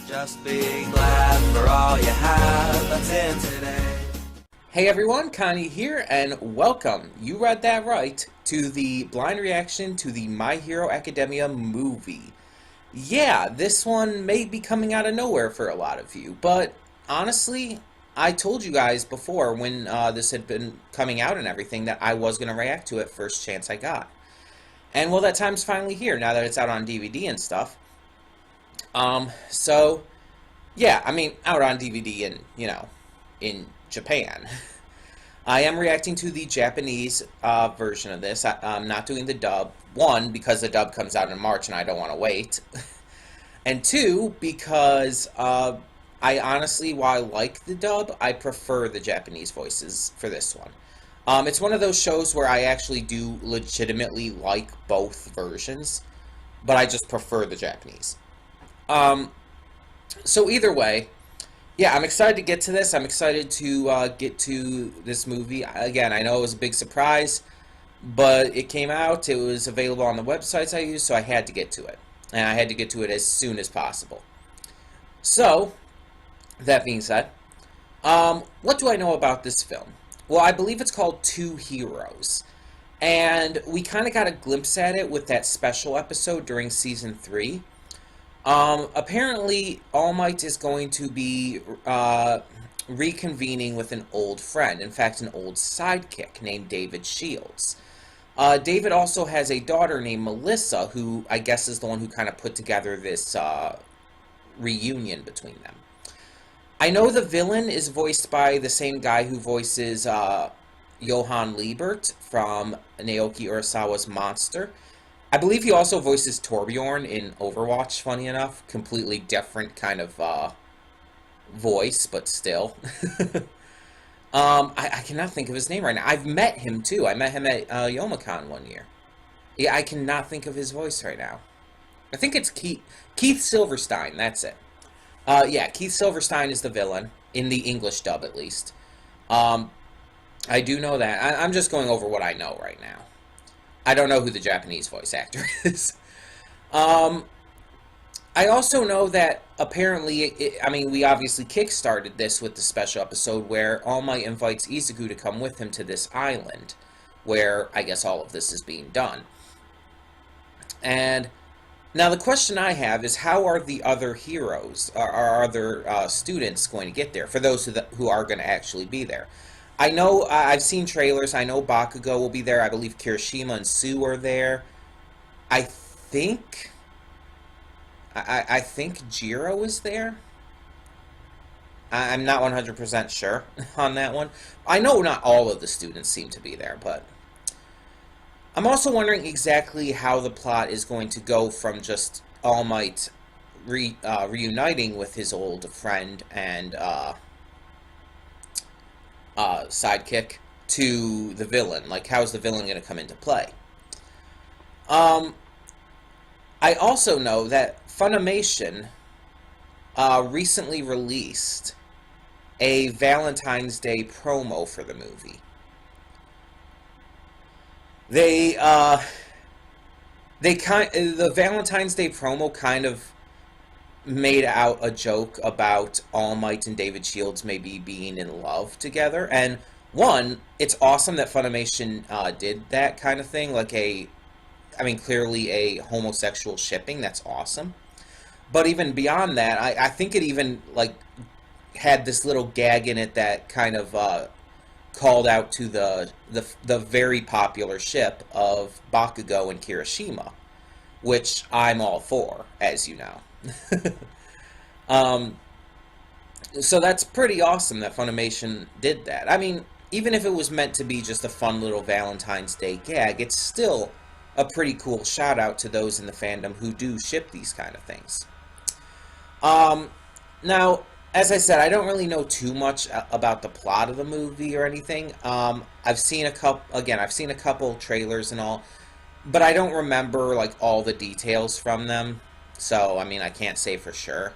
Just be glad for all you have that's in today. Hey everyone, Connie here, and welcome, you read that right, to the blind reaction to the My Hero Academia movie. Yeah, this one may be coming out of nowhere for a lot of you, but honestly, I told you guys before when this had been coming out and everything that I was going to react to it first chance I got. And well, that time's finally here now that it's out on DVD and stuff. So, yeah, I mean, out on DVD in, in Japan. I am reacting to the Japanese version of this. I'm not doing the dub. One, because the dub comes out in March and I don't want to wait. And two, because I honestly, while I like the dub, I prefer the Japanese voices for this one. It's one of those shows where I actually do legitimately like both versions, but I just prefer the Japanese. So either way, yeah, I'm excited to get to this. I'm excited to get to this movie. Again, I know it was a big surprise, but it came out. It was available on the websites I use, so I had to get to it. And I had to get to it as soon as possible. So, that being said, what do I know about this film? Well, I believe it's called Two Heroes. And we kind of got a glimpse at it with that special episode during Season 3. Apparently, All Might is going to be reconvening with an old friend, in fact, an old sidekick named David Shields. David also has a daughter named Melissa, who I guess is the one who kind of put together this reunion between them. I know the villain is voiced by the same guy who voices Johann Liebert from Naoki Urasawa's Monster. I believe he also voices Torbjorn in Overwatch, funny enough. Completely different kind of voice, but still. I cannot think of his name right now. I've met him, too. I met him at Youmacon one year. Yeah, I cannot think of his voice right now. I think it's Keith Silverstein, that's it. Yeah, Keith Silverstein is the villain, in the English dub at least. I do know that. I'm just going over what I know right now. I don't know who the Japanese voice actor is. I also know that apparently, I mean, we obviously kickstarted this with the special episode where All Might invites Izuku to come with him to this island, where I guess all of this is being done. And now the question I have is, how are the other heroes, our other students going to get there, for those who are going to actually be there? I know, I've seen trailers, I know Bakugo will be there, I believe Kirishima and Sue are there. I think Jiro is there. I'm not 100% sure on that one. I know not all of the students seem to be there, but I'm also wondering exactly how the plot is going to go from just All Might reuniting with his old friend and sidekick to the villain. Like, how's the villain going to come into play? I also know that Funimation recently released a Valentine's Day promo for the movie. The Valentine's Day promo kind of made out a joke about All Might and David Shields maybe being in love together. And one, it's awesome that Funimation did that kind of thing, like clearly a homosexual shipping. That's awesome. But even beyond that, I think it even had this little gag in it that kind of called out to the very popular ship of Bakugo and Kirishima, which I'm all for, as you know. So that's pretty awesome that Funimation did that. I mean, even if it was meant to be just a fun little Valentine's Day gag, it's still a pretty cool shout out to those in the fandom who do ship these kind of things. Now, as I said, I don't really know too much about the plot of the movie or anything. I've seen a couple trailers and all, but I don't remember all the details from them. So, I mean, I can't say for sure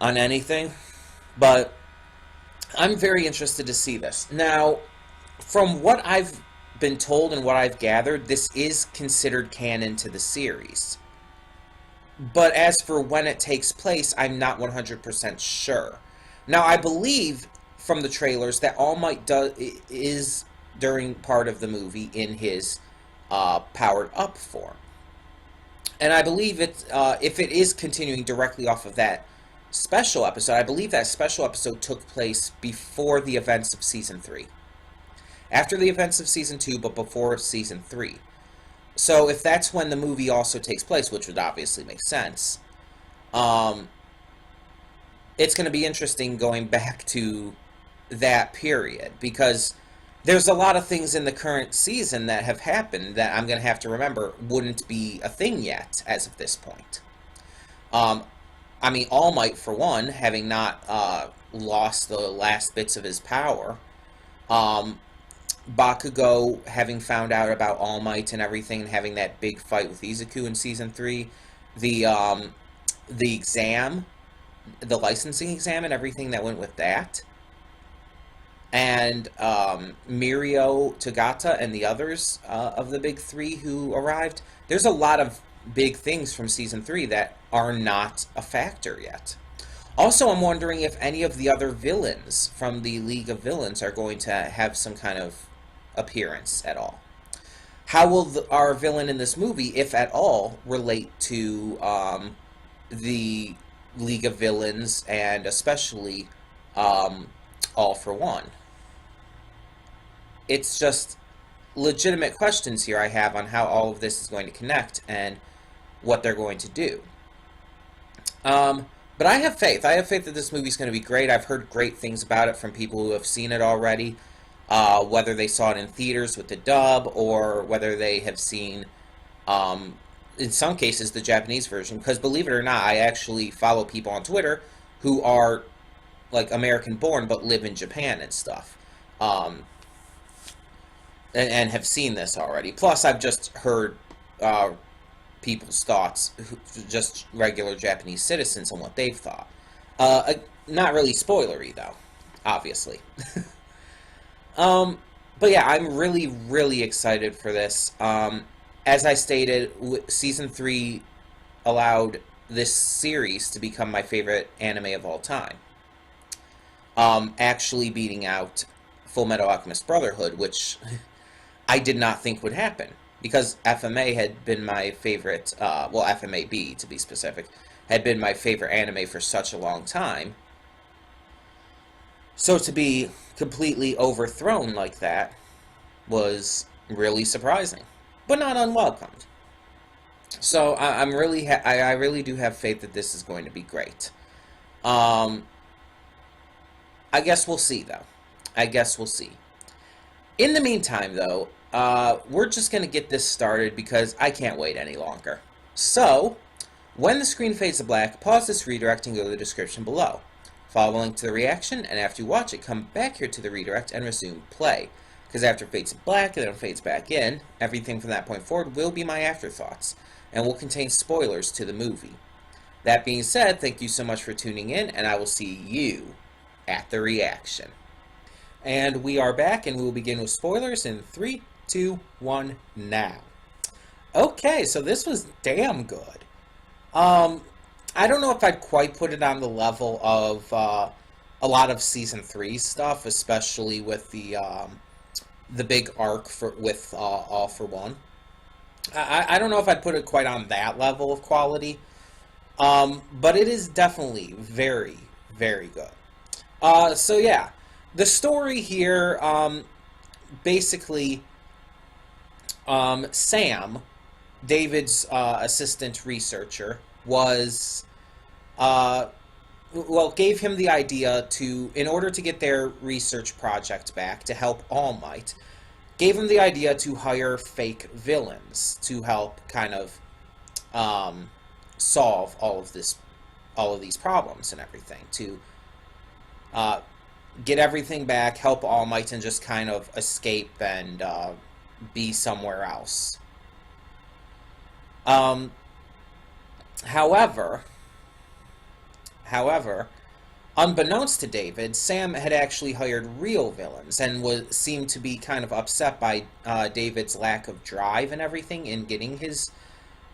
on anything, but I'm very interested to see this. Now, from what I've been told and what I've gathered, this is considered canon to the series. But as for when it takes place, I'm not 100% sure. Now, I believe from the trailers that All Might is during part of the movie in his powered up form. And I believe if it is continuing directly off of that special episode, I believe that special episode took place before the events of season 3. After the events of season 2, but before season 3. So if that's when the movie also takes place, which would obviously make sense, it's going to be interesting going back to that period, because there's a lot of things in the current season that have happened that I'm going to have to remember wouldn't be a thing yet as of this point. I mean, All Might, for one, having not lost the last bits of his power. Bakugo having found out about All Might and everything, and having that big fight with Izuku in Season 3. The exam, the licensing exam and everything that went with that. And Mirio, Tagata, and the others of the big 3 who arrived. There's a lot of big things from Season 3 that are not a factor yet. Also, I'm wondering if any of the other villains from the League of Villains are going to have some kind of appearance at all. How will our villain in this movie, if at all, relate to the League of Villains, and especially All for One? It's just legitimate questions here I have on how all of this is going to connect and what they're going to do. But I have faith. I have faith that this movie is going to be great. I've heard great things about it from people who have seen it already, whether they saw it in theaters with the dub or whether they have seen, in some cases, the Japanese version. Because believe it or not, I actually follow people on Twitter who are like American-born but live in Japan and stuff, and have seen this already. Plus, I've just heard people's thoughts, just regular Japanese citizens, on what they've thought. Not really spoilery, though, obviously. But yeah, I'm really, really excited for this. As I stated, Season 3 allowed this series to become my favorite anime of all time. Actually beating out Fullmetal Alchemist Brotherhood, which I did not think would happen. Because FMA had been my favorite, well, FMAB to be specific, had been my favorite anime for such a long time. So to be completely overthrown like that was really surprising, but not unwelcomed. So I really do have faith that this is going to be great. I guess we'll see, though. I guess we'll see. In the meantime, though, we're just going to get this started because I can't wait any longer. So, when the screen fades to black, pause this redirect and go to the description below. Follow the link to the reaction, and after you watch it, come back here to the redirect and resume play. Because after it fades to black and then it fades back in, everything from that point forward will be my afterthoughts, and will contain spoilers to the movie. That being said, thank you so much for tuning in, and I will see you at the reaction. And we are back, and we will begin with spoilers in 3, 2, 1, now. Okay, so this was damn good. I don't know if I'd quite put it on the level of a lot of Season 3 stuff, especially with the big arc with All for One. I don't know if I'd put it quite on that level of quality, but it is definitely very, very good. So yeah, the story here, basically, Sam, David's assistant researcher, was, gave him the idea to, in order to get their research project back to help All Might, gave him the idea to hire fake villains to help kind of solve all of these problems and everything, to get everything back, help All Might, and just kind of escape and be somewhere else. However, unbeknownst to David, Sam had actually hired real villains and seemed to be kind of upset by David's lack of drive and everything in getting his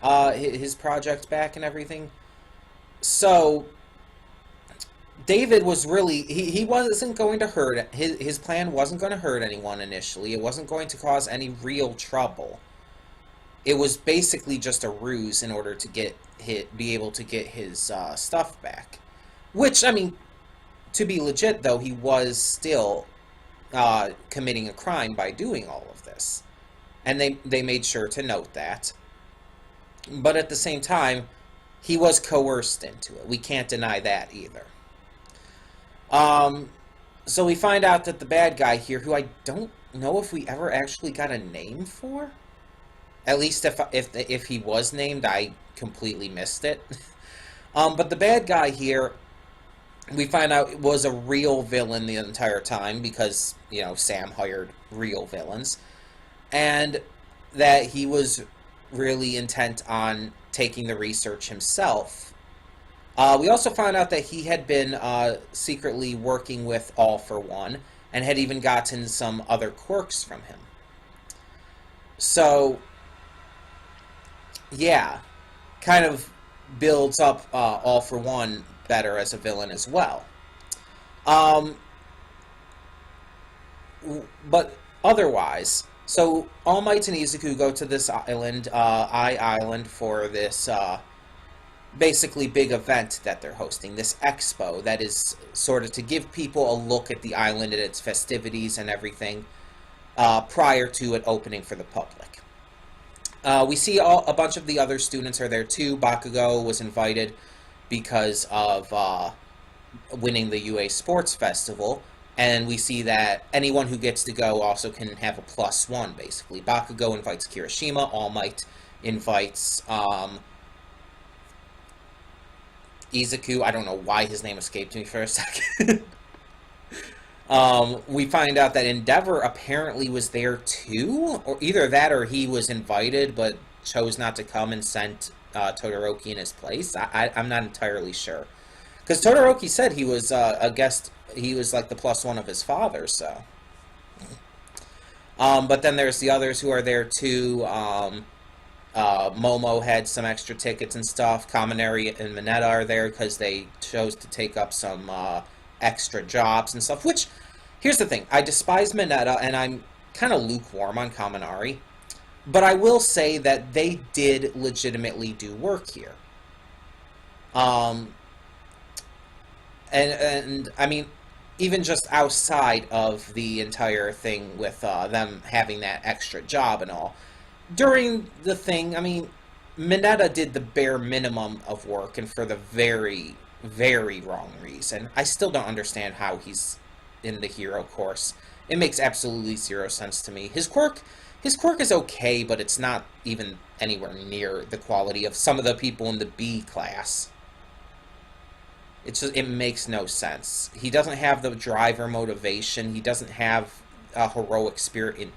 his project back and everything. So David was really he wasn't going to hurt his plan wasn't going to hurt anyone initially. It wasn't going to cause any real trouble. It was basically just a ruse in order to be able to get his stuff back. Which, I mean, to be legit though, he was still committing a crime by doing all of this, and they made sure to note that. But at the same time, he was coerced into it. We can't deny that either. So we find out that the bad guy here, who I don't know if we ever actually got a name for. At least if he was named, I completely missed it. But the bad guy here, we find out was a real villain the entire time because, you know, Sam hired real villains. And that he was really intent on taking the research himself. We also found out that he had been secretly working with All for One and had even gotten some other quirks from him. So, yeah, kind of builds up All for One better as a villain as well. But otherwise, so All Might and Izuku go to this island, Island, for this basically big event that they're hosting, this expo that is sort of to give people a look at the island and its festivities and everything prior to it opening for the public. We see a bunch of the other students are there too. Bakugo was invited because of winning the UA Sports Festival, and we see that anyone who gets to go also can have a +1, basically. Bakugo invites Kirishima, All Might invites Izuku. I don't know why his name escaped me for a second. We find out that Endeavor apparently was there too, or either that or he was invited but chose not to come and sent Todoroki in his place. I'm not entirely sure. Because Todoroki said he was a guest, he was like the +1 of his father, so. But then there's the others who are there too. Momo had some extra tickets and stuff. Kaminari and Mineta are there because they chose to take up some extra jobs and stuff, which, here's the thing, I despise Mineta and I'm kind of lukewarm on Kaminari, but I will say that they did legitimately do work here. And I mean, even just outside of the entire thing with them having that extra job and all, during the thing, I mean, Mineta did the bare minimum of work, and for the very, very wrong reason. I still don't understand how he's in the hero course. It makes absolutely zero sense to me. His quirk is okay, but it's not even anywhere near the quality of some of the people in the B class. It makes no sense. He doesn't have the drive or motivation. He doesn't have a heroic spirit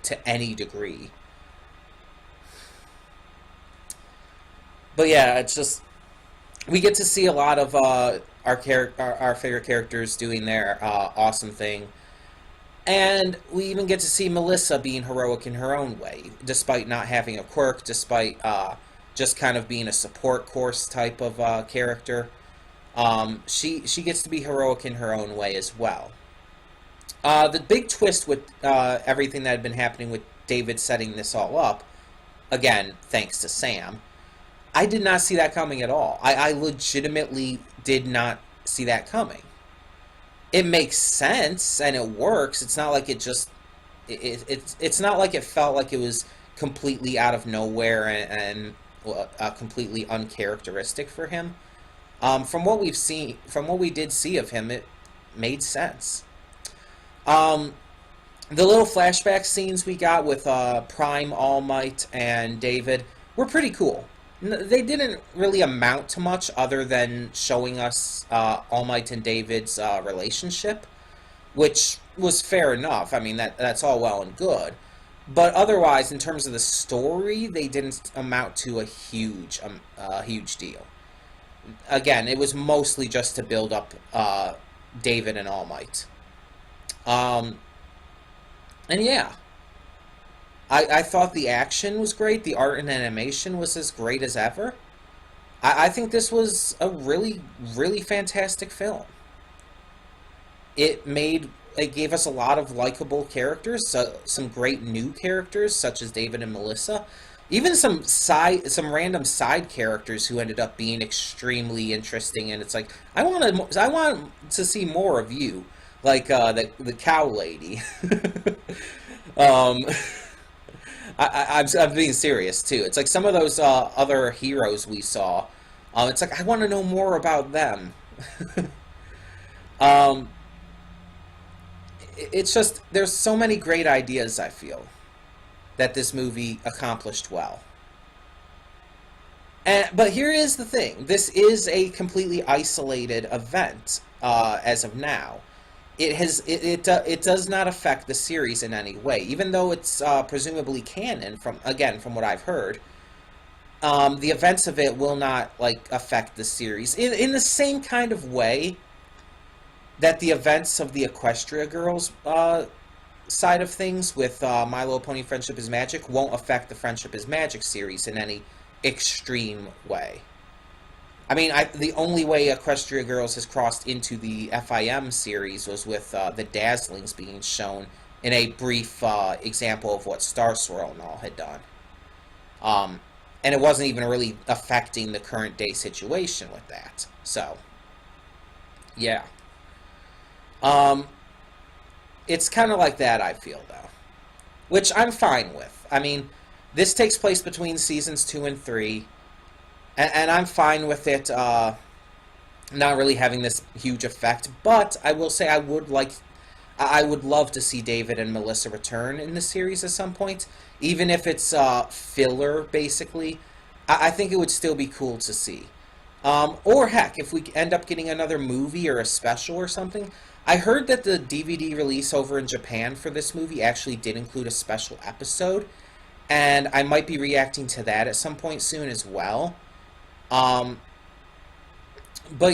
to any degree. But yeah, it's just, we get to see a lot of our favorite characters doing their awesome thing. And we even get to see Melissa being heroic in her own way, despite not having a quirk, despite just kind of being a support course type of character. She gets to be heroic in her own way as well. The big twist with everything that had been happening with David setting this all up, again, thanks to Sam, I did not see that coming at all. I legitimately did not see that coming. It makes sense and it works. It's not like it just it's not like it felt like it was completely out of nowhere and completely uncharacteristic for him. From what we did see of him, it made sense. The little flashback scenes we got with Prime, All Might, and David were pretty cool. They didn't really amount to much other than showing us All Might and David's relationship, which was fair enough. I mean, that's all well and good. But otherwise, in terms of the story, they didn't amount to a huge deal. Again, it was mostly just to build up David and All Might. And yeah. I thought the action was great. The art and animation was as great as ever. I think this was a really, really fantastic film. It gave us a lot of likable characters, some great new characters such as David and Melissa, even some random side characters who ended up being extremely interesting. And it's like I want to see more of you, like the cow lady. um, I'm being serious too. It's like some of those other heroes we saw. It's like I want to know more about them. um, it's just there's so many great ideas I feel that this movie accomplished well. But here is the thing: this is a completely isolated event as of now. It does not affect the series in any way, even though it's presumably canon from what I've heard. The events of it will not affect the series in the same kind of way that the events of the Equestria Girls side of things with My Little Pony Friendship is Magic won't affect the Friendship is Magic series in any extreme way. I mean, the only way Equestria Girls has crossed into the FIM series was with the Dazzlings being shown in a brief example of what Star Swirl and all had done. And it wasn't even really affecting the current day situation with that. So, yeah. It's kind of like that, I feel, though. Which I'm fine with. I mean, this takes place between seasons 2 and 3. And I'm fine with it not really having this huge effect. But I will say I would love to see David and Melissa return in the series at some point. Even if it's filler, basically. I think it would still be cool to see. Or heck, if we end up getting another movie or a special or something. I heard that the DVD release over in Japan for this movie actually did include a special episode. And I might be reacting to that at some point soon as well. But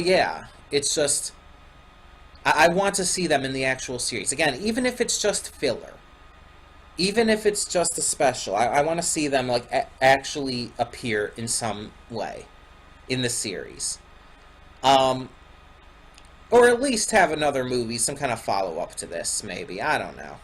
yeah, it's just... I want to see them in the actual series. Again, even if it's just filler. Even if it's just a special. I want to see them actually appear in some way in the series. Or at least have another movie, some kind of follow-up to this, maybe. I don't know.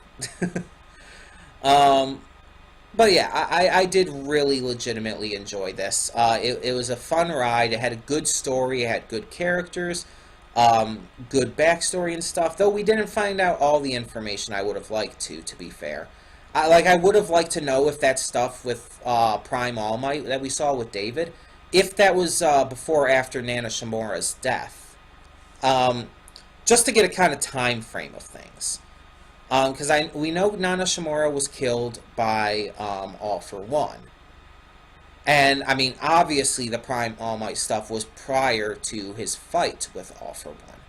But yeah, I did really legitimately enjoy this. It was a fun ride. It had a good story. It had good characters. Good backstory and stuff. Though we didn't find out all the information I would have liked to be fair. I would have liked to know if that stuff with Prime All Might that we saw with David, if that was before or after Nana Shimura's death. Just to get a kind of time frame of things. Because we know Nana Shimura was killed by All For One. And, I mean, obviously the Prime All Might stuff was prior to his fight with All For One.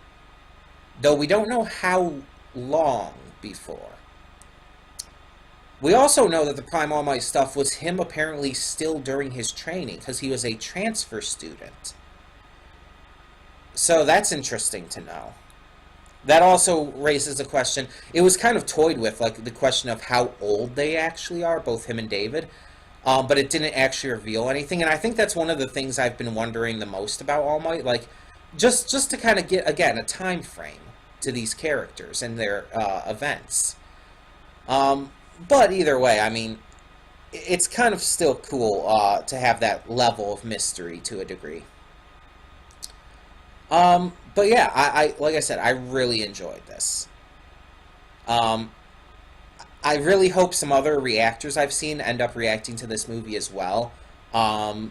Though we don't know how long before. We also know that the Prime All Might stuff was him apparently still during his training, because he was a transfer student. So that's interesting to know. That also raises a question. It was kind of toyed with, the question of how old they actually are, both him and David. But it didn't actually reveal anything. And I think that's one of the things I've been wondering the most about All Might. Just to kind of get, again, a time frame to these characters and their events. But either way, I mean, it's kind of still cool to have that level of mystery to a degree. But yeah, I like I said, I really enjoyed this. I really hope some other reactors I've seen end up reacting to this movie as well,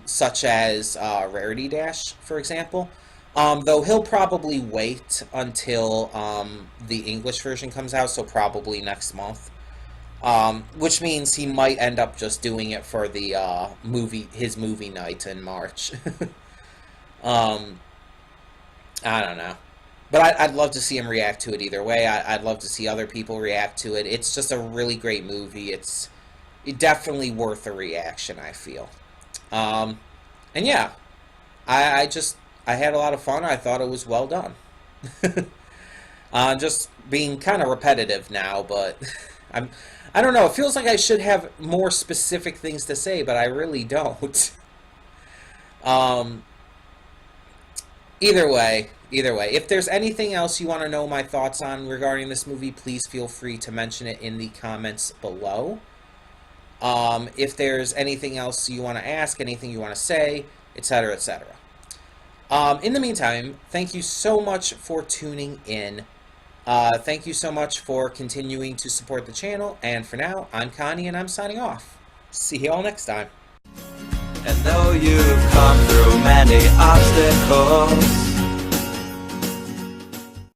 such as Rarity Dash, for example. Though he'll probably wait until the English version comes out, so probably next month. Which means he might end up just doing it for the his movie night in March. I don't know. But I'd love to see him react to it either way. I'd love to see other people react to it. It's just a really great movie. It's definitely worth a reaction, I feel. And yeah, I had a lot of fun. I thought it was well done. Just being kind of repetitive now, but I don't know. It feels like I should have more specific things to say, but I really don't. Either way, if there's anything else you want to know my thoughts on regarding this movie, please feel free to mention it in the comments below. If there's anything else you want to ask, anything you want to say, etc., etc. In the meantime, thank you so much for tuning in. Thank you so much for continuing to support the channel. And for now, I'm Connie, and I'm signing off. See you all next time. And though you've come through many obstacles,